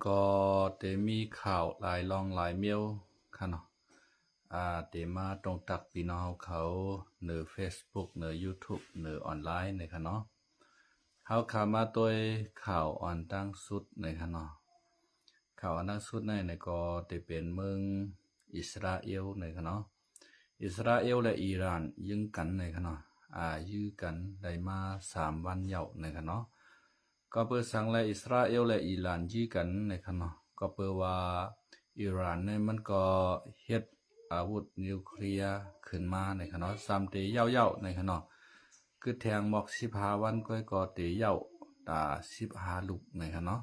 ก็เตมีข่าวหลายลองหลายเมียวค่ะเนาะเตมาตรงตักพี่น้องเขาเหนือ Facebook เหนือ YouTube เหนือออนไลน์ในค่ะเนาะเขาขามาตัวข่าวออนตั้งสุดในค่ะเนาะข่าวออนตั้งสุดในก็เตเป็นเมืองอิสราเอลในค่ะเนาะอิสราเอลและอิหร่านยึงกันในค่ะเนาะยื้อกันได้มา3 วันเหยาในค่ะเนาะก็เปิดสังและอิสราเอลและอิหร่านยื้อกันในค่ะเนาะก็เปิดว่าอิหร่านเนี่ยมันก็เฮ็ดอาวุธนิวเคลียร์ขึ้นมาในค่ะเนาะ3 ตีเย่าในค่ะเนาะคือแทงบอก15 วันก็ตีเย่าตา15 ลูกในค่ะเนาะ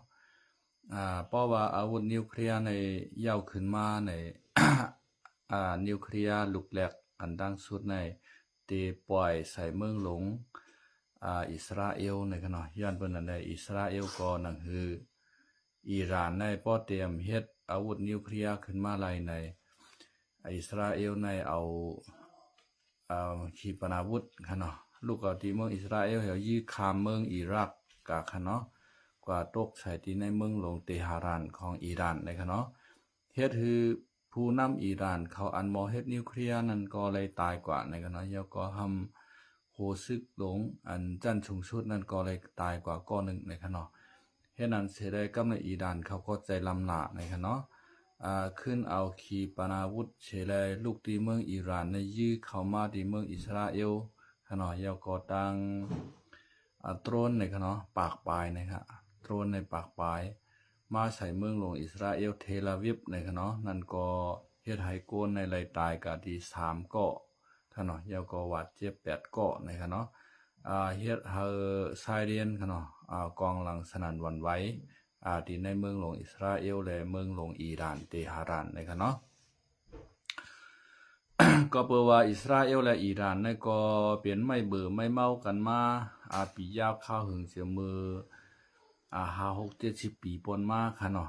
เพราะว่าอาวุธนิวเคลียร์ในเย่าขึ้นมาใน นิวเคลียร์ลูกแหลกอันดังสุดในตีปล่อยใส่เมืองหลวงอิสราเอลในขณะย้อนเป็นอันใดอิสราเอลก็นั่นคืออิหร่านในป้อเตรียมเฮ็ดอาวุธนิวเคลียร์ขึ้นมาไล่ในอิสราเอลในเอาขีปนาวุธขณะลูกเอาที่เมืองอิสราเอลเขายื้อคามเมืองอิรักกะขณะกว่าตกใส่ที่ในเมืองหลวงเตหะรานของอิหร่านในขณะเฮ็ดคือผู้นำอิหร่านเขาอันมอเฮ็ดนิวเคลียร์นั่นก็เลยตายกว่าในขณะเดียวก็ทำโหซึกหลงอันจันชุงชุดนั่นก็เลยตายกว่าก้อนหนึ่งในขณะเฮ็ดนั้นเสียได้กับในอิหร่านเขาก็ใจลำหนาในขณะขึ้นเอาขีปนาวุธเฉลยลูกที่เมืองอิหร่านในยื้อเข้ามาที่เมืองอิสราเอลขณะเดียวก็ตั้งโดรนในขณะปากปลายนะครับโดรนในปากปลายมาใส่เมืองหลวงอิสราเอลเทลอาวิฟในขณะนั่นก็เฮ็ดให้โกนในรายตายกะที่3 เกาะขณะเดียวก็วาดเจ็บ8 เกาะในขณะเฮ็ดให้ไซเรียนขณะกองหลังสนั่นหวั่นไหวที่ในเมืองหลวงอิสราเอลและเมืองหลวงอิหร่านเตหะรานในขณะ ก็เปว่าอิสราเอลและอิหร่านนี่ก็เปลี่ยนไม่เบื่อไม่เมากันมาปียาวข้าวหึงเสียมือ50-70 ปีปนมาค่ะเนาะ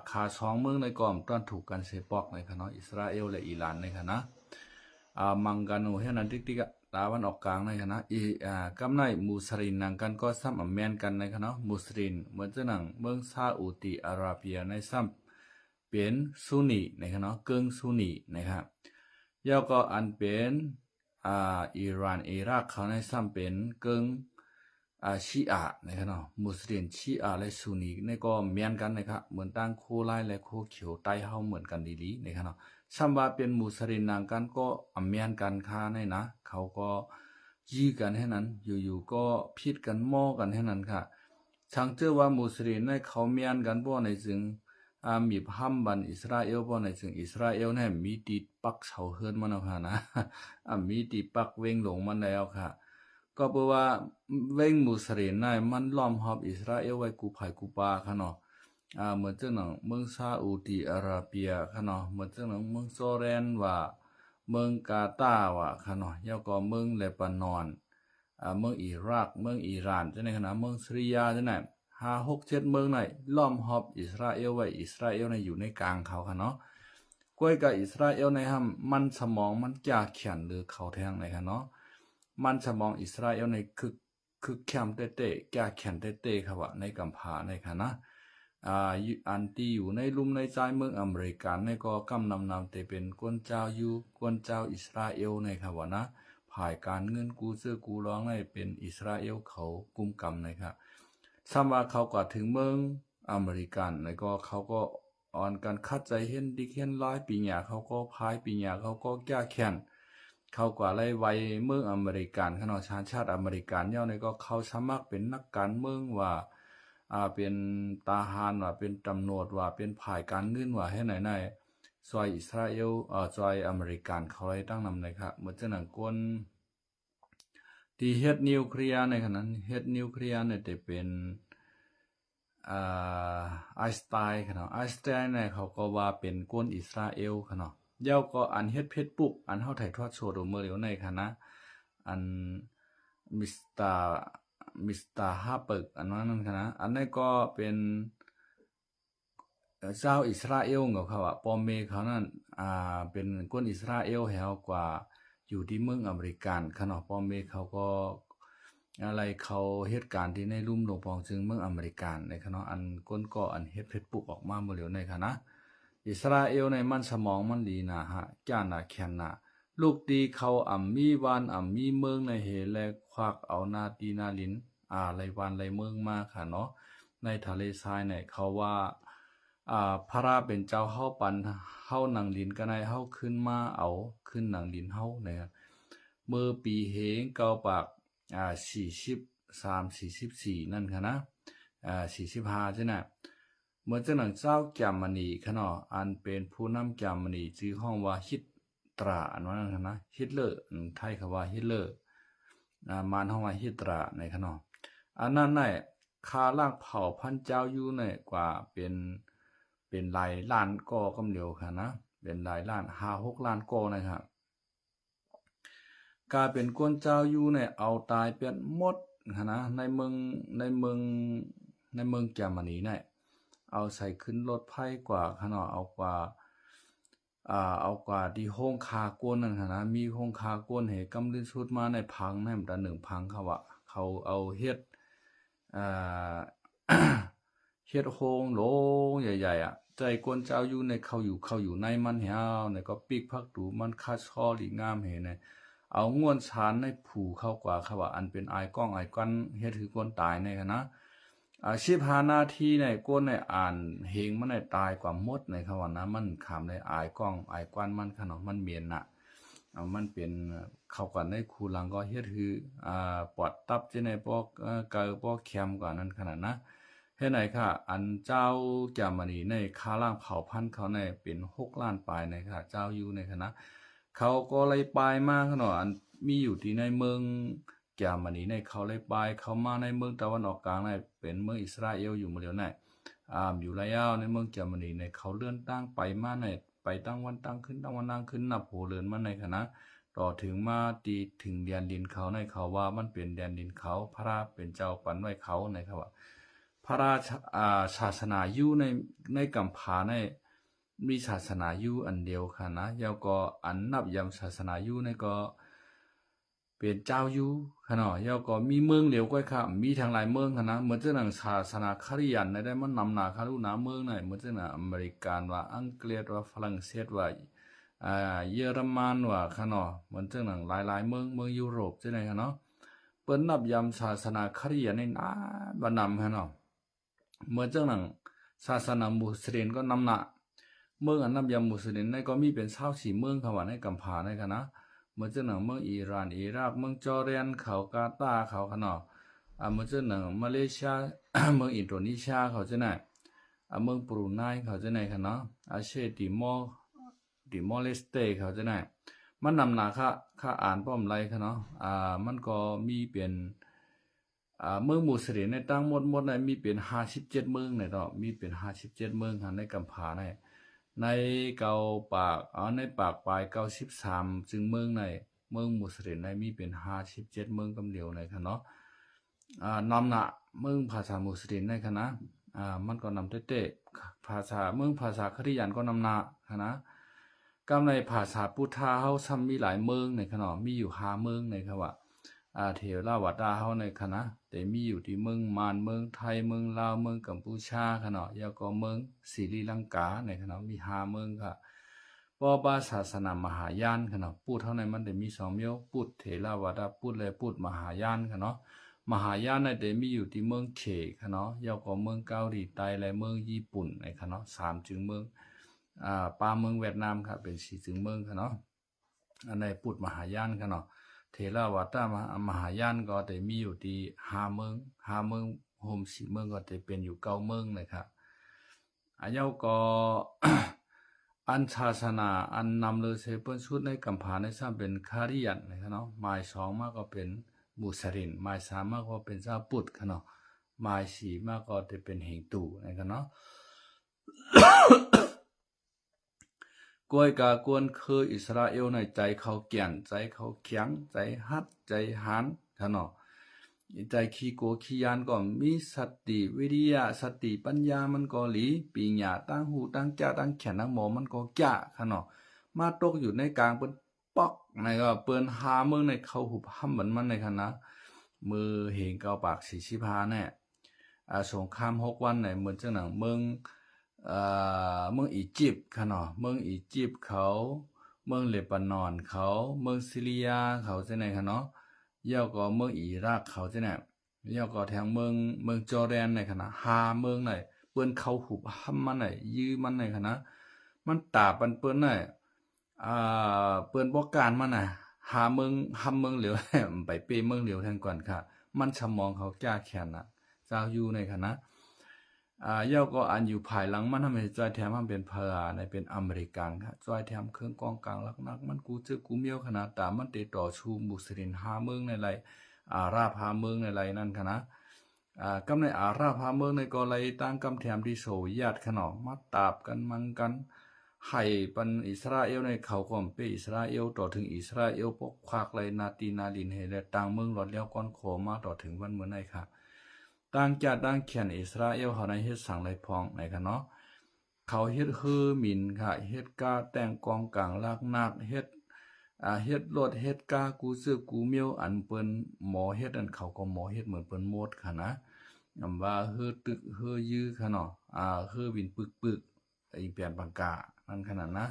ขา2 เมืองในก่อมต้อนถูกกันเสปอกในค่ะเนาะอิสราเอลและอิหร่านในค่ะนะมังกันโอเฮนันติ๊กตาวันออกกลางในค่ะนะกำในมุสลิมนังกันก็ซ้ำแมนกันในค่ะเนาะมุสลิมเหมือนจะหนังเมืองซาอุดิอาระเบียในซ้ำเป็นซุนนีในค่ะเนาะกึ่งซุนนีนะครับย่อก็อันเป็นอิหร่านอิรักเขาในซ้ำเป็นกึ่งชีอะนะครับเนาะมุสลิมชีอะและซุนนีนี่ก็เหมือนกันนะครับเหมือนตั้งโคไลและโคเขียวใต้เฮาเหมือนกันดีๆนะครับเนาะซ้ำว่าเป็นมุสลิมนางกันก็เหมือนกันค่าในนะเขาก็ยี้กันให้นั้นอยู่ๆก็พิดกันหม้อกันให้นั้นค่ะช่างเจอว่ามุสลิมในเขาเหมือนกันบ่ในจึงมีห้ามบันอิสราเอลบ่ในจึงอิสราเอลเนี่ยมีติดปักเสาเฮือนมันเอาค่ะนะมีติดปักเวงหลงมันแล้วค่ะก็เพราะว่าเวงมุสลิมในมันล้อมรอบอิสราเอลไว้กูภัยกูปาค่ะเนาะเหมือนเจ้าหนังเมืองซาอุดิอาระเบียค่ะเนาะเหมือนเจ้าหนังเมืองจอร์แดนว่าเมืองกาตาร์ว่าค่ะเนาะแล้วก็เมืองเลบานอนเมืองอิรักเมืองอิหร่านจังได๋ค่ะนะเมืองซีเรียจังได๋5-6-7 เมืองในล้อมรอบอิสราเอลไว้อิสราเอลในอยู่ในกลางเขาค่ะเนาะก้วยกับอิสราเอลในห้ำมันสมองมันจ่าเขียนหรือเขาแทงในค่ะเนาะมันสมองอิสราเอลในคือแคมเตเตแก่แขนเตเตครับว่าในกัมพาในค่ะนะอันที่อยู่ในลุ่มในใจเมืองอเมริกันในก็กำนำแต่เป็นกวนเจ้าอยู่กวนเจ้าอิสราเอลในครับว่านะผ่ายการเงินกูเสื้อกูร้องในเป็นอิสราเอลเขากุมกำนะครับซ้ำว่าเขาก็ถึงเมืองอเมริกันในก็เขาก็อ่อนกันคัดใจเห็นดิเห็นร้ายปีหยาเขาก็พายปีหยาเขาก็แก้แค้นเขากว่าไล่ไว้เมืองอเมริกันขณะชาติอเมริกันเนี่ยในก็เขาสมัครเป็นนักการเมืองว่าเป็นทหารว่าเป็นตำรวจว่าเป็นฝ่ายการเงินว่าให้ไหนซอยอิสราเอลซอยอเมริกันเขาเลยตั้งนำเลยครับเหมือนจะหนังกวนที่เฮ็ดนิวเคลียร์ในขณะนั้นเฮ็ดนิวเคลียร์เนี่ยจะเป็นไอน์สไตน์ค่ะเนาะไอน์สไตน์เนี่ยเขาก็ว่าเป็นกวนอิสราเอลค่ะเนาะเดี๋ยวก็อันเฮ็ดเพชรปุ๊กอันเฮาถ่ายทอดโชว์เมื่อเร็วในค่ะนะอันมิสเตอร์ฮาร์เปิกอันนั้นค่ะนะอันนี้ก็เป็นเจ้าอิสราเอลของเขาอะปอมเมเขานั่นเป็นคนอิสราเอลแถวกว่าอยู่ที่เมืองอเมริกันค่ะเนาะปอมเมเขาก็ อะไรเขาเหตุการณ์ที่ในลุ่มหลวงปองจึงเมืองอเมริกันในคณะอันก้นก่ออันเฮ็ดเพชรปุกออกมาเมื่อเหลียวในคณะอิสราเอลในมันสมองมันดีนะฮะจ้านาแคนนาลูกดีเขามีวานมีเมืองในเหแลควักเอานาตีนาลินไรวานไรเมืองมาค่ะเนาะในทะเลทรายเนี่ยเขาว่าพระราเป็นเจ้าเฮาปันเฮาหนังลินก็ได้เฮาขึ้นมาเอาขึ้นหนังลินเฮาเนี่ยเมื่อปีเหงเกาปาก43-44นั่นค่ะนะ45ใช่ไหมเมื่อเจ้าหนังเจ้าแกมมณีค่ะเนาะอันเป็นผู้นำแกมมณีชื่อห้องว่าฮิตตราอันนั้นค่ะนะฮิตเลอร์ไทยคำว่าฮิตเลอร์มานห้องว่าฮิตราในค่ะเนาะอันนั้นเนี่ยคาล่างเผ่าพันเจ้าอยู่เนี่ยกว่าเป็นหลายล้านก่อกำเดียวค่ะนะเป็นหลายล้าน5-6 ล้านก่อนะครับกลายเป็นกวนเจ้าอยู่ในเอาตายเป็นหมดนะในเมืองแกมนีเนี่ยเอาใส่ขึ้นรถไฟกว่าขนาดเอากว่าที่ห้องคากวนนั่นนะมีห้องคากวนเหกำลิ้นสุดมาในพังในมันตา1 พังเขาว่าเขาเอาเฮ็ดเฮ็ดโฮงโหลใหญ่ๆใจกวนเจ้าอยู่ในเขาอยู่ในมันเหี่ยวในก็ปิกพักดูมันคาชอหลีงามเห็นในเอาง่วนชานในผูเข้ากว่าเขาว่าอันเป็นไอก้องไอก้อนเฮ็ดคือกวนตายในนะ15 นาทีในก้นในอ่านเฮงมันในตายกว่าหมดในเขาว่านะมันขามในไอก้องไอก้อนมันขนาดมันเมียนน่ะมันเป็นเข้ากันในคูหลังก็เฮ็ดคือปอดตับที่ในพวกเกอพวกแคมกว่านั้นขนาดนะเฮ็ดไหนค่ะอันเจ้าแกมณีในคาล่างเผ่าพันธุ์เขาในเป็น6 ล้านปลายในค่ะเจ้าอยู่ในคณะเขาก็เลยปลายมากขนาดอันมีอยู่ที่ในเมืองแกมณีในเขาเลยปลายเขามาในเมืองตะวันออกกลางในเป็นเมืองอิสราเอลอยู่มาเดียวในอยู่ระยะในเมืองแกมณีในเขาเลื่อนตั้งไปมาในไปตั้งวันตั้งขึ้นตั้งวันตั้งขึ้นนับโหเลือนมาในคณะต่อถึงมาตีถึงแดนดินเขาในเขาว่ามันเป็นแดนดินเขาพระราเป็นเจ้าปันไว้เขาในเขาว่าพระราศาสนาอยู่ในกัมพาในมีศาสนาอยู่อันเดียวค่ะนะแล้วก็อันนับยำศาสนาอยู่ในก็เป็นเจ้าอยู่ค่ะเนาะแล้วก็มีเมืองเหลียวก้อยค่ะมีทางหลายเมืองค่ะนะเหมือนเจ้าหนังศาสนาคริยันได้มันนำหนาคารุนาเมืองไหนเหมือนเจ้าหนังอเมริกันว่าอังกฤษว่าฝรั่งเศสว่าเยอรมันว่าค่ะเนาะเหมือนเจ้าหนังหลายเมืองยุโรปเจ้าไหนค่ะเนาะเปิ้นนับยำศาสนาคริยันในบ้านนำค่ะเนาะเหมือนเจ้าหนังศาสนามุสลิมก็นำหนาเมืองอันนับยำมุสลิมในก็มีเป็น24 เมืองค่ะว่าในกัมพูชาในค่ะนะเมื่อเจ้าหนังเมืองอิหร่านอิรักเมืองจอร์แดนเขากาตาร์เขาขนาดเมื่อเจ้าหนังมาเลเซีย เมืองอินโดนีเซียเขาจะไหนเมืองบรูไนเขาจะไหนขนาดเชติมอร์เลสเตเขาจะไหนมันนำหนาค่ะอ่านป้อมไรขนาดมันก็มีเป็นเมืองมุสลิมในตั้งหมดในมีเป็น57 เมืองในต่อมีเป็น57 เมืองค่ะในกัมพูชาในเกาปากในปากปลาย93จึงเมืองในเมืองมุสลิมในมีเป็น57 เมืองกำเดียวในค่ะเนาะนำหนะเมืองภาษามุสลิมในค่ะนะมันก็นำเต้ภาษาเมืองภาษาคริยันก็นำหนะค่ะนะกำในภาษาพุทธาเฮาซ้ำมีหลายเมืองในค่ะเนาะมีอยู่5 เมืองในค่ะว่าเทวราวัดาเฮาในค่ะนะแต่มีอยู่ที่เมืองมานเมืองไทยเมืองลาวเมืองกัมพูชาค่ะเนาะแล้วก็เมืองศรีลังกาในค่ะเนาะมี5 เมืองค่ะเพราะว่าศาสนามหายานค่ะเนาะพูดเท่านั้นมันได้มี2 เมียวพูดเถรวาทพูดเลยพูดมหายานค่ะเนาะมหายานในได้มีอยู่ที่เมืองเขค่ะเนาะแล้วก็เมืองเกาหลีใต้และเมืองญี่ปุ่นในค่ะเนาะ3จึงเมืองปาเมืองเวียดนามค่ะเป็น4จึงเมืองค่ะเนาะอันในพูดมหายานค่ะเนาะเทราวัตมหายานก็ได้มีอยู่ที่5 เมืองโฮม4 เมืองก็ได้เป็นอยู่9 เมืองนะครับเจ้าก็ อันศาสนาอันนำเลยเสเปิ้นชุดในกัมพาในซ้ำเป็นคาริยันนะครับเนาะหมาย2 มากก็เป็นมุสลิมหมาย3 มากก็เป็นชาวพุทธค่ะเนาะหมาย4 มากก็จะเป็นฮินดูนะครับเนาะ กวยกากวนคืออิสราเอลในใจเขาเกียนใจเขาเขียงใจฮัดใจหันค่ะเนาะใจขี้โกขี้ยานก็มีสติวิริยะสติปัญญามันก็หลีปีญาตั้งหูตั้งจ้าตั้งแขนตั้งหมอมันก็จ้าค่ะเนาะมาตกอยู่ในกลางเปิ้นปอกในก็เปิ้นหาเมืองในเขาหุบห้ำเหมือนมันในค่ะนะ มือเหงเกาปาก45เนี่ยสงคราม6วันเนี่ยเหมือนจังหนังเมืองอียิปต์ค่ะเนาะเมืองอียิปต์เขาเมืองเลบานอนเขาเมืองซีเรียเขาจังไหนค่ะเนาะย่อก็เมืองอิรักเขาจังไหนย่อก็แถงเมืองจอร์แดนในค่ะนะเมืองไหนเปิ้นเข้าหุบห้ำมันไหนยื้อมันไหนค่ะนะมันตาปันเปิ้นไหนเปิ้นบ่การมันน่ะเมืองเหลียว ไปเปเมืองเหลียวแทนก่อนค่ะมันชะมองเขาแก้แค้นน่ะเจ้าอยู่ในค่ะนะเย่าก็อันอยู่ภายหลังมันทำให้จอยแถมมันเป็นพลาในเป็นอเมริกันค่ะจอยแถมเครื่องกองกลางลักนักมันกูเจอกูเมียวขนาดตามมันติดต่อชูมุสลิม5เมืองในไรอาราบ5เมืองในไรนั่นค่ะนะกำในอาราบ5เมืองในก็เลยตั้งกำแถมที่โซเวียตขนอมาตาบกันมังกันให้ปันอิสราเอลในเขาก็เป็นอิสราเอลต่อถึงอิสราเอลปกควักเลยนาตีนาลินเฮเลต่างเมืองหลอดเลี้ยวก้อนโขมาต่อถึงวันเมื่อไหร่ค่ะต่างจากต่างเขียนอิสราเอลเขาในเฮ็ดสั่งไรพองไหนกันเนาะเขาเฮ็ดฮือหมินค่ะเฮ็ดกาแต่งกองกลางลากนักเฮ็ดรถเฮ็ดกากูซื้อกูเมียวอันเปิ้นหมอเฮ็ดอันเขาก็หมอเฮ็ดเหมือนเปิ้นหมดค่ะนะว่าฮือตึกฮือยื้อค่ะเนาะฮือวินปึกไอ้เปลี่ยนปังกานั่นขนาดนะ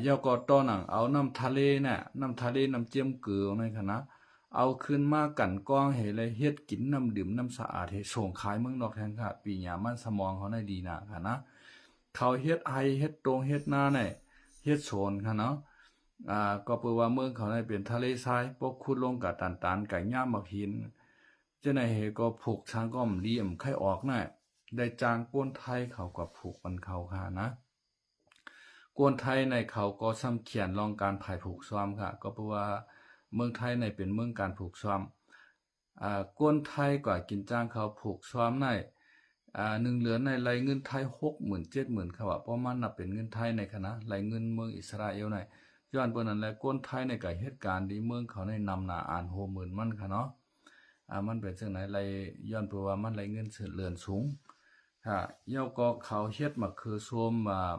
ย่อก็ต้อหนังเอาน้ำทะเลเนี่ยน้ำทะเลน้ำเจียมเกลือนั่นค่ะนะเอาขึ้นมากันกองให้เลยเฮ็ดกินน้ำดื่มน้ำสะอาดให้ส่งขายเมืองนอกแทนค่ะปีหยามันสมองเขาได้ดีนะค่ะนะเขาเฮ็ดไฮเฮ็ดตรงเฮ็ดหน้าเนี่ยเฮ็ดโซนค่ะเนาะก็เปิดว่าเมืองเขาได้เป็นทะเลทรายปกคุดลงกับตันไก่ย่ามบักหินเจ้าในเฮก็ผูกช้างก้อมเลี่ยมไข่ออกน่ะได้จางก้นไทยเขาก็ผูกมันเขาค่ะนะกวนไทยในเขาก็ซ้ำเขียนรองการภายผูกซ้อมค่ะก็เพราะว่าเมืองไทยในเป็นเมืองการผูกซ้อมกวนไทยกว่ากินจ้างเขาผูกซ้อมใน1เหลือในรายเงินไทย60,000 70,000ค่ะว่าเพราะมันนับเป็นเงินไทยในคณะรายเงินเมืองอิสราเอลในย้อนเปิ้นนั้นแหละกวนไทยในก็เหตุการณ์ที่เมืองเขาในนำหน้าอ่าน60,000มันค่ะเนาะมันเป็นจังไหนรายย้อนเพราะว่ามันรายเงินเลื่อนสูงย่อก็เขาเฮ็ดมักคือโซม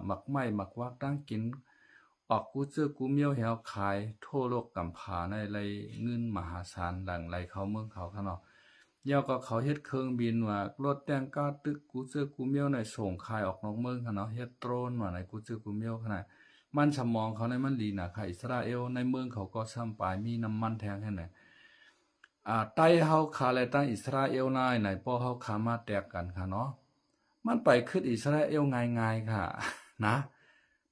มักไม้มักวักตั้งกินออกกูเจอกูเมียวแหวขายทั่วโลกกำผาในไรเงินมหาศาลหลังไรเขาเมืองเขาข้างนอกย่อก็เขาเฮ็ดเครื่องบินว่ารถแต่งกาตึกกูเจอกูเมียวในส่งขายออกนอกเมืองข้างนอกเฮ็ดโดรนว่าในกูเจอกูเมียวขนาดมันสมองเขาในมันดีนะค่ะอิสราเอลในเมืองเขาก็ซ้ำปลายมีน้ำมันแทงให้ไหนใต้เฮาขาและตั้งอิสราเอลนายไหนป้อเฮาขามาแตกกันค่ะเนาะมันไปขึ้นอิสราเอลง่ายๆค่ะนะ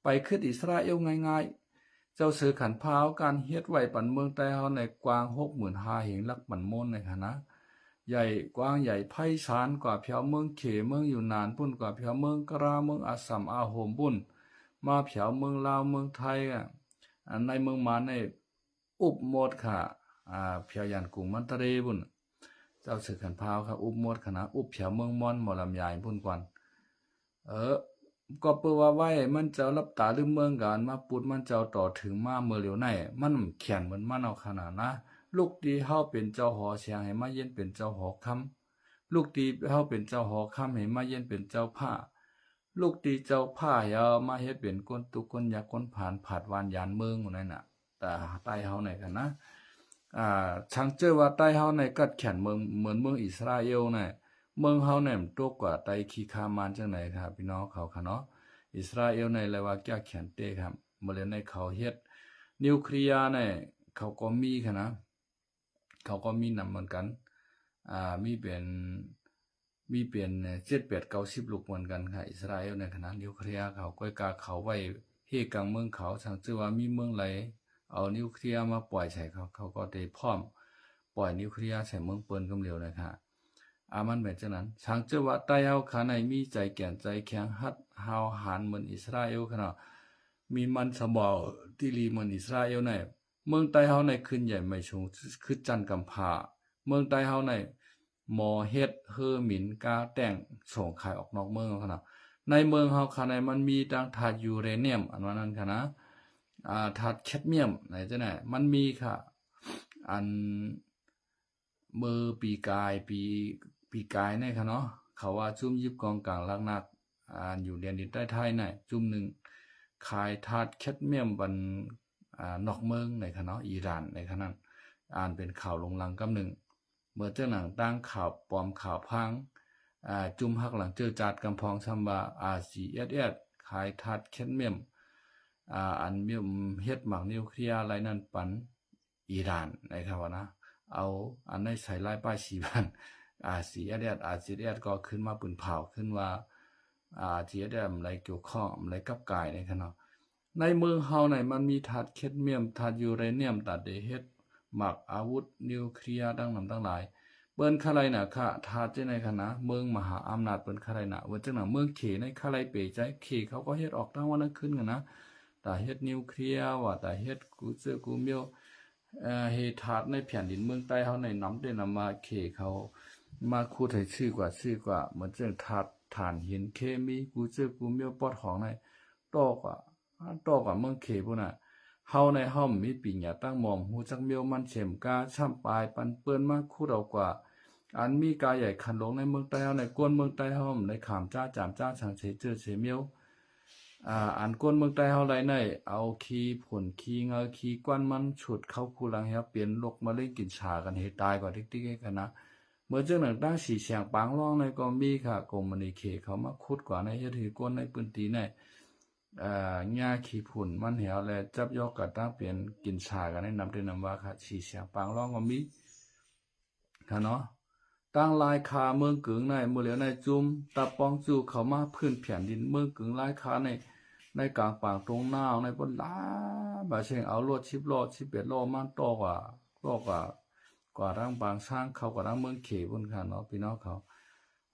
ไปขึ้นอิสราเอลง่ายๆเจ้าเสือขันพาวการเฮ็ดไว้ปันเมืองใต้เฮาในกว้าง65,000เหงลักปันโมนในค่ะนะใหญ่กว้างใหญ่ไพศาลกว่าเพียวเมืองเขเมืองอยู่นานปุ่นกว่าเพียวเมืองกราเมืองอาสัมอาโหมปุ่นมาเพียวเมืองลาวเมืองไทยในเมืองมาในอุบหมดค่ะเพียวยันกรุงมันตะเรปุ่นเจ้าสือขันพาวค่ะอุบหมดคณะอุบเพียวเมืองมอนหมอลำใหญ่พุ่นกวนก็เปิดว่าไว้มันเจ้ารับตาลืมเมืองกันมาปุดมันเจ้าต่อถึงมาเมื่อเหลียวไหนมันเขียนเหมือนมันเอาขนาดนะลูกดีเฮาเป็นเจ้าหอเสียงให้มาเย็นเป็นเจ้าหอคำลูกดีเฮาเป็นเจ้าหอคำให้มาเย็นเป็นเจ้าผ้าลูกดีเจ้าผ้าอย่ามาเฮ็ดเป็นก้นตุกก้นยาก้นผ่านผาดวานยานเมืองนั่นน่ะแต่ใต้เฮาไหนกันนะช่างเจอว่าใต้เฮาในกัดแขนเมืองเหมือนเมืองอิสราเอลเนี่ยเมืองเฮาเนี่ยมันตกกว่าไตขี้คามานจังไหนครับพี่น้องเขาค่ะเนาะอิสราเอลในเลยว่าแก้แขนเต้ครับเมื่อเรียนในเขาเฮ็ดนิวเคลียร์เนี่ยเขาก็มีค่ะนะเขาก็มีนำเหมือนกันมีเป็น7-8-90ลูกเหมือนกันค่ะอิสราเอลในคณะนิวเคลียร์เขาก็กาเขาไว้เฮกลางเมืองเขาช่างเจอว่ามีเมืองไหลเอานิวเคลียร์มาปล่อยใส่เขาก็ได้พร้อมปล่อยนิวเคลียร์ใส่เมืองเปิ้นกำเร็วนะคะมันเป็นจังนั้นช่างเจอว่าใต้เฮาขาในมีใจแก่นใจแข็งฮัดเฮาหานเหมือนอิสราเอลขนาดมีมันสมอที่ลีเหมือนอิสราเอลในเมืองใต้เฮาในขึ้นใหญ่ไม่สูงคือจันกำพาเมืองใต้เฮาในหมอเฮ็ดเฮอหมินกาแต่งส่งขายออกนอกเมืองขนาดในเมืองเฮาขาในมันมีดังถาดยูเรเนียมอันนั้นค่ะนะถาดแคดเมียมไหนจะไหนมันมีค่ะอันมือปีกายเนี่ยค่ะเนาะเขาว่าจุ่มยิบกองกลางลักนักอยู่เรียนดินใต้ไทยไหนจุ่มหนึ่งขายถาดแคดเมียมบันนอกเมืองในค่ะเนาะอิหร่านในค่ะนั้นเป็นข่าวลงลังกำหนึ่ง เมื่อเจ้าหนังตั้งข่าวปลอมข่าวพังจุ่มหักหลังเจอจัดกำพองซัมบาRCSS ขายทัดแคดเมียมอันเมียมเฮ็ดหมักนิวเคลียร์อะไรนั่นปันอิหร่านนะครับว่านะเอาอันในใส่ลายป้ายสีพันRCSS ก็ขึ้นมาปืนเผาขึ้นว่าRCSS อะไรเกี่ยวข้องอะไรกับกายนะครับเนาะในเมืองเฮาไหนมันมีถาดแคดเมียมถาดยูเรเนียมตัดเดเฮ็ดหมักอาวุธนิวเคลียร์ดังนั้นตั้งหลายเปิ้นคาไรน่ะค่ะทาดในคณะเมืองมหาอำนาจเปิ้นคาไรน่ะว่าจังหนังเมืองเขในคาไรเปใจเขเขาก็เฮ็ดออกตั้งวันนั้นขึ้นกันนะแต่เฮ็ดนิวเคลียร์ว่าแต่เฮ็ดกูเจอกูเมียวเฮถาดในแผ่นดินเมืองใต้เฮาในน้ำได้นำมาเขเขามาคูดให้ชื่อกว่าเหมือนจังถาดฐานหินเคมีกูเจอกูเมียวปอดของในตอกเมืองเขพุ่นน่ะเฮาในห้อมมีปิญญาตั้งมองหูจักเมียวมันเฉมกาช่ำปลายปันเปิ้นมาคูดเอากว่าอันมีกาใหญ่ขันหลงในเมืองใต้เฮาในกวนเมืองใต้เฮาในขามจ้าจามจ้าสังเสเจอเสเมียวอันกวนเมืองใต้เฮาไรในเอาขี้ผลขี้เงาขี้กวนมันฉุดเข้าคูหลังเฮาเปลี่ยนลกมาเล่นกินชากันเฮตายกว่าติ๊กๆกันนะเมื่อเจ้าหนังตั้งสีเสียงปางร้องในก็มีค่ะกรมมณีเขเขามาคุดกว่าในเฮ็ดถือกวนในปืนตีในหญ้าขี้ผุ่นมันเหี่ยวและจับยอกกันตั้งเปลี่ยนกินชากันในนำได้นำว่าค่ะสีเสียงปางร้องก็มีค่ะเนาะตั้งลายคาเมืองกึ่งในมือเหลียวในจุ่มตาปองจู่เขามาพื้นแผ่นดินเมืองกึ่งลายคาในกลางป่างตรงหน้าในบนลาบาเช่นเอาลวดชิบลอดชิบเบ็ดลอมันโตกว่าร่างบางสร้างเขากว่าร่างเมืองเขบนค่ะเนาะพี่น้องเขา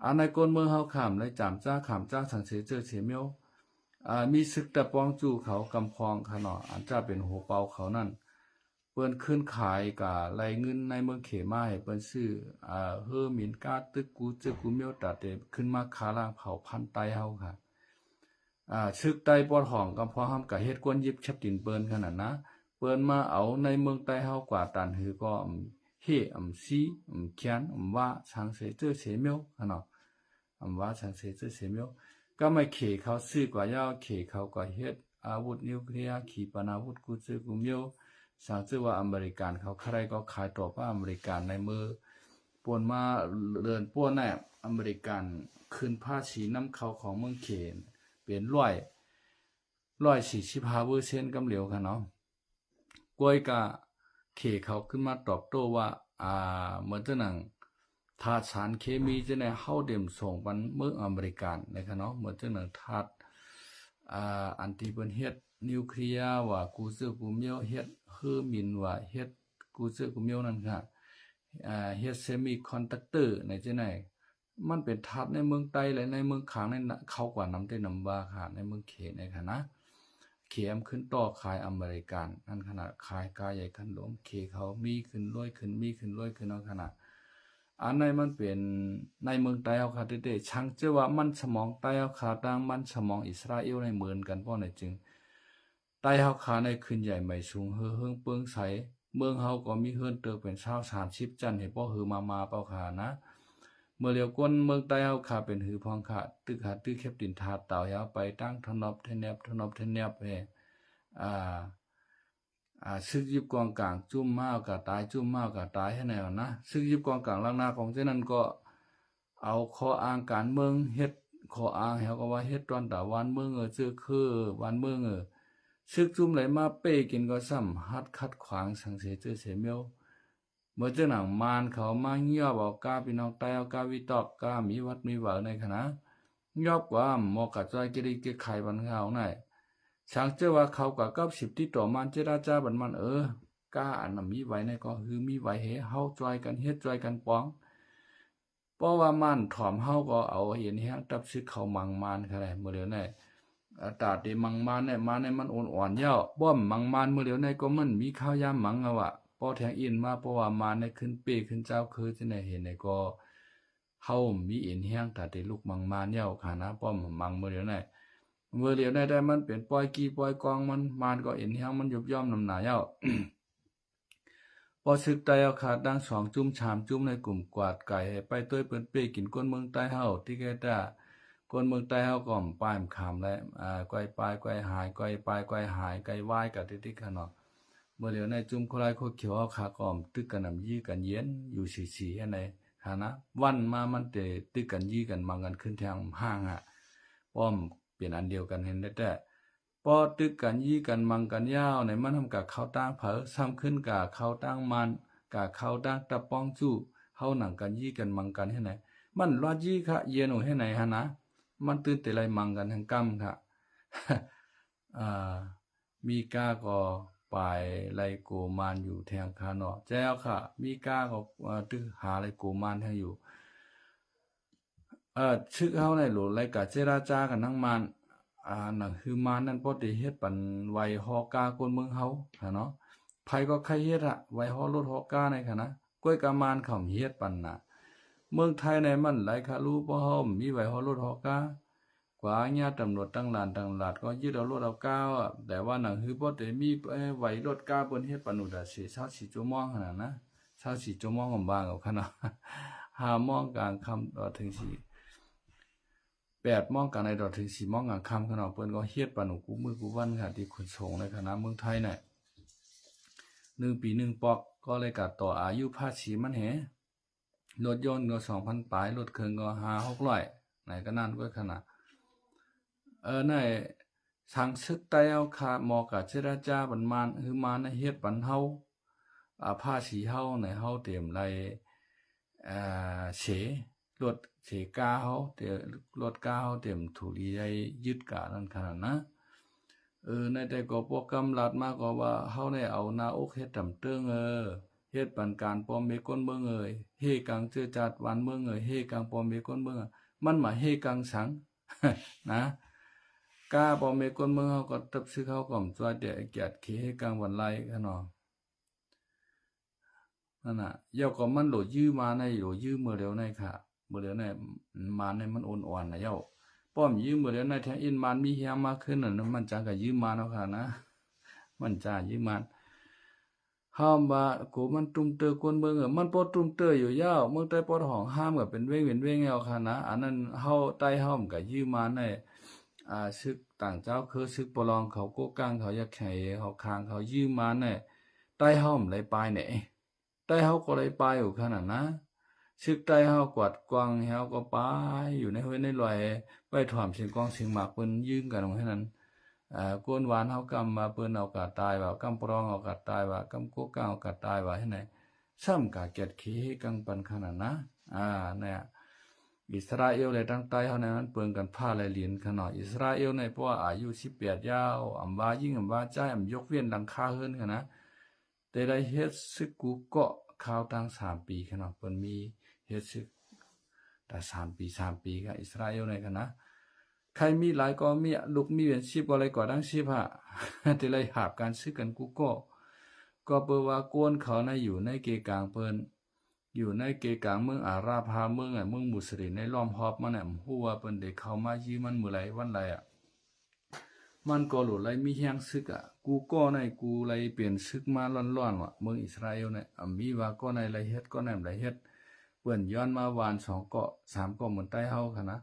อันในกลเมืองเฮาขามในจามจ้าขามจ้าสังเสเจอเฉเมียวมีศึกแต่ปองจู่เขากำพองค่ะเนาะอันจะเป็นหัวเปาเขานั่นเปิ้นขึ้นขายกะไรเงินในเมืองเขมาให้เปิ้นซื้อเฮอหมินกาตึกกูเจอกูเมียวตัดเดขึ้นมาคาล่างเผาพันไตเฮาค่ะซึกไตปอดห้องกำพองห้ามกะเฮ็ดกวนยิบชับดินเปิ้นขนาดนะเปิ้นมาเอาในเมืองใต้เฮากว่าตันหือก็เฮซีเขียนว่าช้างเสเจอเสเมียวขนาดว่าช้างเสเจอเสเมียวก็ไม่เขเขาซื้อกว่ายาวเขเขาก็เฮ็ดอาวุธนิวเคลียร์ขีปนาวุธกูเจอกูเมียวสั่งซื้อว่าอเมริกันเขาใครก็ขายต่อว่าอเมริกันในมือปวนมาเดินป้วนแน่อเมริกันคืนภาษีน้ำเขาของเมืองเขนเปลี่ยน145%กำเหลียวค่ะเนาะกล้วยกะเขเขาขึ้นมาตอบโต้ว่าเหมือนจะหนังธาตุสารเคมีจะในเฮาเดี่มส่งปันเมืองอเมริกันนะครับเนาะเหมือนจะหนังธาตุอันที่เป็นเฮ็ดนิวเคลียร์ว่ากูเจอกูเมียวเฮ็ดเฮอร์มินว่าเฮ็ดกูเจอกูเมียวนั่นค่ะเฮ็ดเซมิคอนดักเตอร์ในจะไหนมันเป็นธาตุในเมืองใต้และในเมืองขางในเขากว่าน้ำได้นำว่าค่ะในเมืองเขในค่ะนะเขมขึ้นต่อขายอเมริกันนั่นขนาดขายกาใหญ่ขันหลวงเขเขามีขึ้นร้อยขึ้นมีขึ้นร้อยขึ้นนั่นขนาดอันในมันเป็นในเมืองใต้เอาค่ะเด็ดๆช่างเจอว่ามันสมองใต้เอาค่ะดังมันสมองอิสราเอลในเหมือนกันเพราะในจึงใต้เอาค่ะในขึ้นใหญ่ไม่สูงเฮืองเปิงใสเมืองเฮาก็มีเฮือนเติบเป็นชาว30จันเห็นบ่ฮือมาเป้าค่ะนะเมื่อเลียวก้นเมืองใต้เฮาค่ะเป็นหือพองค่ะตึกหาตึกแคบดินทาเต่าเฮาไปตั้งทนอบเทเนบเฮซึกยิบกองกลางจุ่มมากกะตายจุ่มมากกะตายให้แนวนะซึกยิบกองกลางล่างหน้าของเจ้านั้นก็เอาข้ออ้างการเมืองเฮ็ดข้ออ้างเฮาก็ว่าเฮ็ดตอนตะวันเมืองชื่อคือวันเมืองซึกจุ่มไหลมาเป้กินก็ซ้ำฮัดคัดขวางสังเสเจอเสเมียวเมื่อเจ้าหนังมานเขามาเงียบเอากาพี่น้องใต้เอากาวิตอกกามีวัดมีหวังในคณะยอบกว่าหมอกะจอยกิริเกไขบันเฮาไหนช่างเจ้าว่าเขากับ10ที่ต่อมันเจราจาบันมันกาอันมีไว้ในก็คือมีไว้เฮเฮาจอยกันเฮ็ดจอยกันป้องเพราะว่ามันถ่อมเฮาก็เอาเห็นแฮงตับซึกเขามังมานค่ะแหละมื้อเดียวในตาดมังมานเนี่ยมาในมันอ่อนๆยาวบ่มมังมานมื้อเดียวในก็มันมีข้าวยามมังอะวะพอแทงอินมาเพราะว่ามาในขึ้นเป้ขึ้นเจ้าคือจะได้เห็นในก็เฮามีเอ็นแฮงตาดลูกมังมานยาวค่ะนะป้อมมังมื้อเดียวในเมื่อเดียวได้มันเป็นปล่อยกีปล่อยกองมันก็เอ็นแฮงมันยุบย่อมนำหนาเย้า พอซึกไตเอาขาดดัง2จุ่ม3จุ่มในกลุ่มกวาดไก่ไปต้วยเปิ้นเป้กินก้นเมืองใต้เฮาที่แกตาก้นเมืองใต้เฮาก็ป้ายขามและก้อยปลายก้อยหายก้อยปลายก้อยหายก้อยวายกับติ๊กๆคั่นเนาะ เมื่อเหลียวในจุ่มโคลายโคเขียวขากอมตึกกันนำยี่กันเย็นอยู่สีให้ในฐานะวันมามันเตตึกกันยี่กันมังกันขึ้นทางห้างป้อมเปลี่ยนอันเดียวกันเห็นได้แต่พอตึกกันยี่กันมังกันยาวในมันทำกับเขาตั้งเผอซ้ำขึ้นกับเขาตั้งมันกับเขาตั้งตะป้องจู้เฮาหนังกันยี่กันมังกันให้ไหนมันรอดยี่ค่ะเย็นหนูให้ไหนนะมันตื่นแต่ไรมังกันทั้งกำค่ะมีกาก็ไปไลโกมานอยู่แทงคาเนาะเจ้าค่ะมีกาก็ตึกหาไลโกมานแทงอยู่ชึกเฮาในหลไลกะเจราจากันทั้งมันนั่นคือมานนั่นพอได้เฮ็ดปันไวฮอกาคนเมืองเฮาเนาะไผก็ใครเฮ็ดไวฮอรถฮอกาในค่ะนะก้วยกามานเขาเฮ็ดปันน่ะเมืองไทยในมันหลายคารู้บ่เฮามีไวฮอรถฮอกากว่าญาติตำรวจตั้งหลานก็ยึดเอารถเอาก้าวแต่ว่าหนังคือบ่ได้มีไหวรถก้าวเปิ้นเฮ็ดปานนู้นสิ24ชั่วโมงขนาดนะ24ชั่วโมงก็บ้างเอาคั่นเนาะ5โมงกลางค่ำต่อถึง8โมงกลางในต่อถึง4โมงกลางค่ำคั่นเนาะเปิ้นก็เฮ็ดปานนู้นกูมือกูวันค่ะที่ขนส่งในคณะเมืองไทยน่ะ1 ปี 1 ปอกก็เลยกัดต่ออายุภาษีมันแหรถยนต์ก็ 2,000 ปลายรถเครื่องก็5-600ไหนก็นั่นก็ขนาดในสังซึกไตเอาคาหมอกะเจรจาบันมานคือมาในเฮ็ดปันเฮาภาษีเฮาในเฮาเต็มไรเสรถเสกาเฮาเตรถกาเฮาเต็มถูรีได้ยึดกะนั่นขนาดนะในแต่ก็โปรแกรมลัดมาก็ว่าเฮาได้เอาหน้าอกเฮ็ดตำเติงเฮ็ดปันการปอมเมก้นเบิ่งเฮกังเจือจัดวันเบิ่งเฮกังปอมเมก้นเบิ่งมันมาเฮกังสัง นะกาปอมเมก้นเบิ่งเฮาก็ตับซื้อเฮาก็มจ่วยแต่เกียรติเฮกังวันไลคั่นเนาะนั่นน่ะยอก็มันโหลยื้อมาในโหลยื้อเมื่อเร็วในค่ะเมื่อเร็วในมาในมันอ่อนๆนะเย้าป้อมยื้อเมื่อเร็วในแทงอินมันมีเฮียมากขึ้นน่ะมันจังก็ยื้อมาเนาะค่ะนะมันจ้ายื้อมันห้ามว่ากูมันตุ้มเตอกวนเบิ่งมันปอตุ้มเตออยู่ยาวเมืองใต้ปอห้องห้ามก็เป็นเว้งเอาค่ะนะอันนั้นเฮาใต้เฮามันก็ยื้อมาในซึกต่างเจ้าคือซึกปลองเขาโกกังเขาอยากแข่เขาคางเขายื้อมาในใต้เฮามันเลยปลายเนี่ยใต้เฮาก็เลยปลายอยู่ขนาดนะซึกใต้เฮากวาดกวางเฮาก็ปลายอยู่ในห้วยในลอยไปถ่อมเสียงกองเสียงหมากเปิ้นยื้อกันตรงนั้นกวนหวานเฮากำมาเปิ้นเอากะตายว่ากำปรองเอากะตายว่ากำโกกังเอากะตายว่าให้ไหนซ้ำกะเกียดขี้กังปันขนาดนะเนี่ยอิสราเอลเลยตั้งใต้เฮาในนั้นเปิงกันผ้าลายเหรียญขนาดอิสราเอลในเพราะว่าอายุ18ยาวอำว่ายิ่งอำว่าใจอำยกเว้นดังค่าเฮิรนกันนะแต่ได้เฮ็ดซึกกูเกาะข่าวตั้ง3 ปีขนาดเปิ้นมีเฮ็ดซึกแต่3 ปีค่ะอิสราเอลในกันนะใครมีหลายก็มีลูกมีเป็น10ก็เลยก่อดัง10แต่เลยหาบการซึกกันกูก็เปิว่าโกนเขาในอยู่ในเกกลางเปิ้นอยู่ในเกกลางเมืองอาราพาเมืองเมืองมุสลิมในล้อมหอบมันฮู้ว่าเปิ้นได้เข้ามายื้อมันมื้อไหลวันไหลมันก็หลุดไหลมีแฮงซึกกูก็ในกูไหลเปลี่ยนซึกมาร้อนๆว่ะเมืองอิสราเอลเนี่ยมีว่าก็ในไหลเฮ็ดก็ในไหลเฮ็ดเปิ้นย้อนมาวาน2เกาะ3เกาะเหมือนใต้เฮาค่ะนะ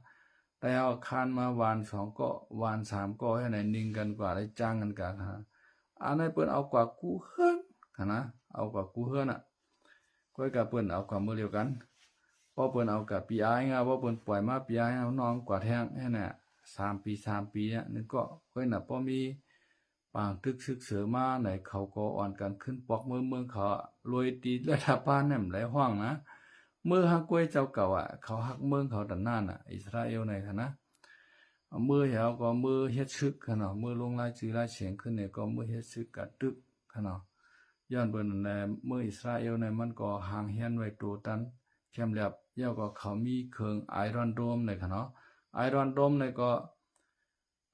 ใต้เฮาคานมาวาน2เกาะวาน3เกาะให้ไหนนิ่งกันกว่าได้จ้างกันกะค่ะอันนั้นเปิ้นเอากว่ากูเฮือนค่ะนะเอากว่ากูเฮือนก้อยกับเปิ้นเอาความมือเดียวกันพอเปิ้นเอากับปีอ้ายงาพอเปิ้นปล่อยมาปีอ้ายเอาน้องกว่าแทงให้น่ะ3 ปีเนี่ยนึงก็ก้อยน่ะพอมีปางตึกซึกเสือมาไหนเขาก็อ่อนกันขึ้นปอกเมืองเขารวยตีรัฐบาลเนี่ยหลายห้องนะเมื่อฮักก้วยเจ้าเก่าเขาฮักเมืองเขาดันหน้าอิสราเอลในค่ะนะมือเหี่ยวก็มือเฮ็ดซึกค่ะเนาะมือลงรายชื่อรายเสียงขึ้นเนี่ยก็มือเฮ็ดซึกกะตึกค่ะเนาะย้อนเปิ้นในเมื่ออิสราเอลในมันก็ห่างเฮียนไว้ตัวตันเข้มแลบเยาก็เขามีเครื่องไอรอนโดมในค่ะเนาะไอรอนโดมในก็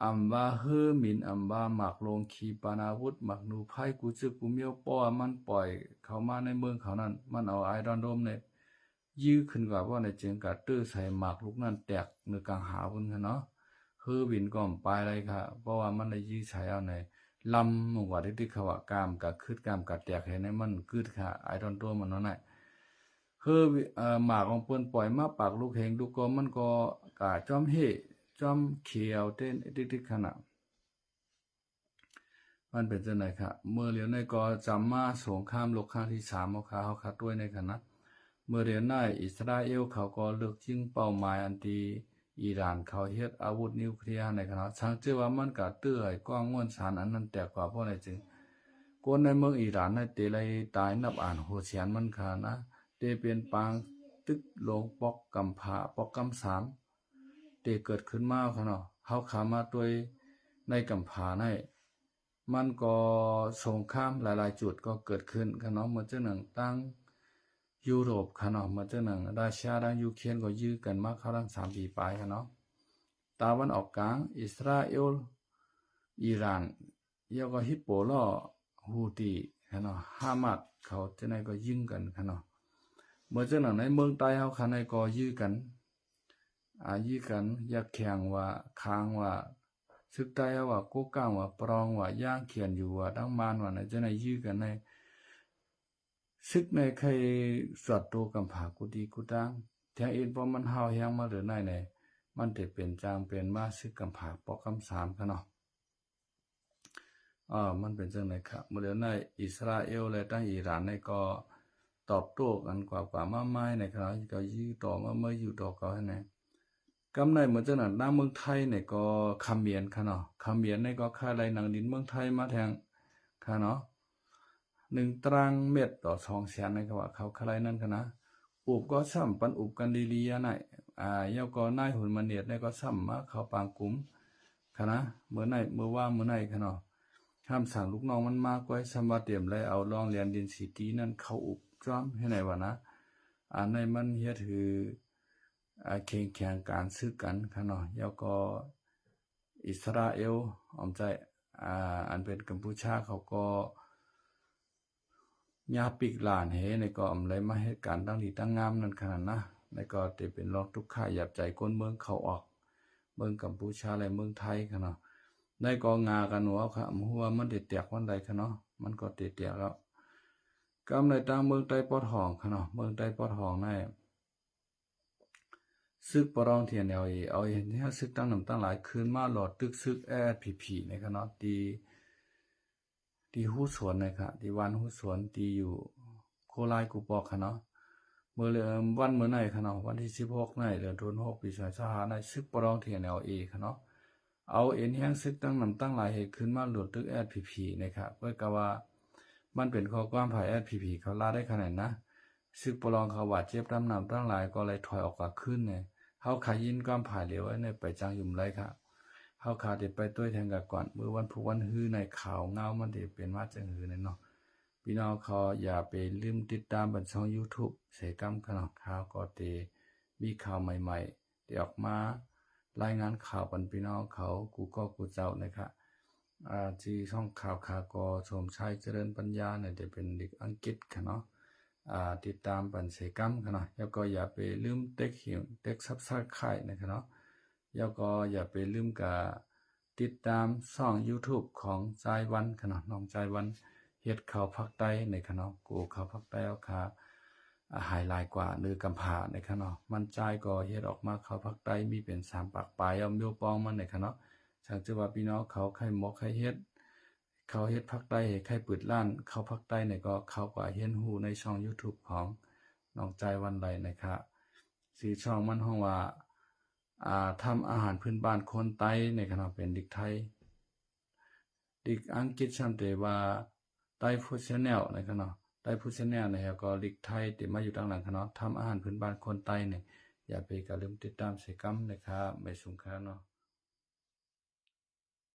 อำว่าเฮอหมินอำว่าหมักลงขีปนาวุธหมักหนูไผกูจึกกูเมียวป้อมันปล่อยเขามาในเมืองเขานั้นมันเอาไอรอนโดมในยื้อขึ้นกว่าว่าในจึงกะตื้อใส่หมากลูกนั้นแตกในกลางหาพุ่นค่ะเนาะเฮอวินก็ไปเลยค่ะเพราะว่ามันได้ยื้อใช้เอาในลำมว่าที่เขาว่ากามกะคืดกามกะแตกให้ในมันคืดค่ะไอรอนโดมมันนั่นแหละคือหมากของเปิ้นปล่อยมาปากลูกเฮงลูกก็มันก็กะจอมเฮจอมเขียวเต้นติ๊กๆขนาด มันเป็นจังได๋ครับเมื่อเรียนในก็จำมาสงครามโลกครั้งที่3เฮาคัดด้วยในคณะเมื่อเรียนในอิสราเอลเขาก็เลือกยิงเป้าหมายอันที่อิหร่านเขาเฮ็ดอาวุธนิวเคลียร์ในคณะทั้งที่ว่ามันก็ตื้อให้กว้างม่วนสารอันนั้นแตกกว่าเพราะอะไรจึงคนในเมืองอิหร่านในเตไลตายนับอ่านโหเสียนมันค่ะนะเตเป็นปางตึกลงปอกกำผาปอกกำสามเตเกิดขึ้นมาค่ะเนาะเฮาขามาด้วยในกำผาในมันก็สงครามหลายๆจุดก็เกิดขึ้นค่ะเนาะมันจะหนังตั้งยุโรปค่ะเนาะมันจะหนังรัสเซียดังยูเครนก็ยื้อกันมาเข้าทั้ง3 ปีปลายค่ะเนาะตะวันออกกลางอิสราเอลอิหร่านแล้วก็ฮิปโปลอฮูตีค่ะเนาะฮามาสเขาจะไหนก็ยิงกันค่ะเนาะเมื่อจะหนังในเมืองใต้เฮาค่ะในก็ยื้อกันยื้อกันอยากแข่งว่าค้างว่าซึกใต้ว่าโกก้างว่าปรองว่าย่างเขียนอยู่ว่าดังมานว่าไหนจะไหนยื้อกันในซึกในใครสวดตัวกำผากุดีกุตังแทงเอ็นพอมันเฮาแฮงมาหรือไหนไหนมันจะเป็นจางเป็นมาซึกกำผาปอกกำสามค่ะเนาะมันเป็นจังได๋ครับเมื่อเดี๋ยวในอิสราเอลและตั้งอิหร่านในก็ตอบโต้กันกว่ามาไม้ในครับก็ยื้อต่อมาเมื่ออยู่ต่อก็ให้ไหนกำในเหมือนจังนั้นเมืองไทยเนี่ยก็คำเมียนค่ะเนาะคำเมียนในก็ค่าไรหนังดินเมืองไทยมาแทงค่ะเนาะ1 ตารางเมตรต่อ2 แสนในก็ว่าเขาค่าไรนั่นค่ะนะอุบก็ซ้ำปันอุบกันดีๆไหนยาวก็นายหุ่นมันเนียดในก็ซ้ำมาเขาปางกุมค่ะนะเมื่อไหนเมื่อว่าเมื่อไหนค่ะเนาะห้ามสั่งลูกน้องมันมากไว้สำว่าเตรียมเลยเอารองเรียนดินสีตีนั่นเข้าอุบจ้อมให้ไหนวะนะในมันเฮ็ดคือแข่งการซื้อกันค่ะเนาะแล้วก็อิสราเอลใจอันเป็นกัมพูชาเขาก็ญาปิกหลานเฮในก็เลยมาเหตุการณ์ตั้งดีตั้งงามนั่นขนาดนะในก็จะเป็นรองทุกข่ายหยับใจก้นเมืองเขาออกเมืองกัมพูชาและเมืองไทยค่ะเนาะได้ก็งากันหัวค่ะหัวมันแตกวันใดค่ะเนาะมันก็แตกแล้วกำในตั้งเมืองใต้ปอทองค่ะเนาะเมืองใต้ปอทองในซึกปรองเทียนเอาเห็นที่ซึกตั้งตั้งหลายคืนมาหลอดตึกซึกพีในค่ะเนาะที่หู้สวนนะครับที่วันหู้สวนที่อยู่โคราชกูปอกค่ะเนาะเมื่อวันเมื่อไหนค่ะเนาะวันที่16ในเดือนธันวาคมปี2025ในซึกปรองเทียนค่ะเนาะเอาเอ็นแห้งซึกตั้งหลายเหตุขึ้นมาหลุดตึกนะครับเพื่อกะว่ามันเป็นข้อความภายเขาลาได้ขนาดนะซึกปรองเขาบาดเจ็บตั้งหลายก็เลยถอยออกกขึ้นเนี่ยเฮาขายินความผ่ายเหลวไว้ในไปจังยุ่มไรครับเฮาขาได้ไปด้วยแทงกับก่อนเมื่อวันพุธวันฮื้อในข่าวเงามันได้เป็นว่าจังหือนั่นเนาะพี่น้องเขาอย่าไปลืมติดตามบันช่อง YouTube เสกรรมขนมข่าวก็เตมีข่าวใหม่ๆที่ออกมารายงานข่าวปันพี่น้องเขากูเจ้านะครับที่ช่องข่าวก็ชมชัยเจริญปัญญาเนี่ยจะเป็นเด็กอังกฤษค่ะเนาะติดตามปันเสกรรมค่ะเนาะแล้วก็อย่าไปลืมเต็กซับซักไข่นะครับเนาะแล้วก็อย่าไปลืมกับติดตามช่อง YouTube ของใจวันค่ะเนาะน้องใจวันเฮ็ดข่าวภาคใต้ในค่ะเนาะกูข่าวภาคใต้เอาค่ะหายลายกว่าหรือกำผาในค่ะเนาะมันใจก็เฮ็ดออกมาข่าวภาคใต้มีเป็น3 ปากปลายเอาโยปองมันในค่ะเนาะสังจะว่าพี่น้องเขาใครหมอกใครเฮ็ดภาคใต้ใครเปิดร้านเขาภาคใต้เนี่ยก็เขากว่าเห็นหูในช่อง YouTube ของน้องใจวันไรนะครับชื่อช่องมันห้องว่าทำอาหารพื้นบ้านคนใต้ในขณะเป็นเด็กไทยเด็กอังกฤษชั้นเตว่าไต้ฟูชแนลในขณะไต้ฟูชแนลนะครับก็เด็กไทยเตมาอยู่ตั้งหลังขณะทำอาหารพื้นบ้านคนใต้เนี่ยอย่าไปกระลืมติดตามเสกรรมนะครับไม่สูงค่าเนาะ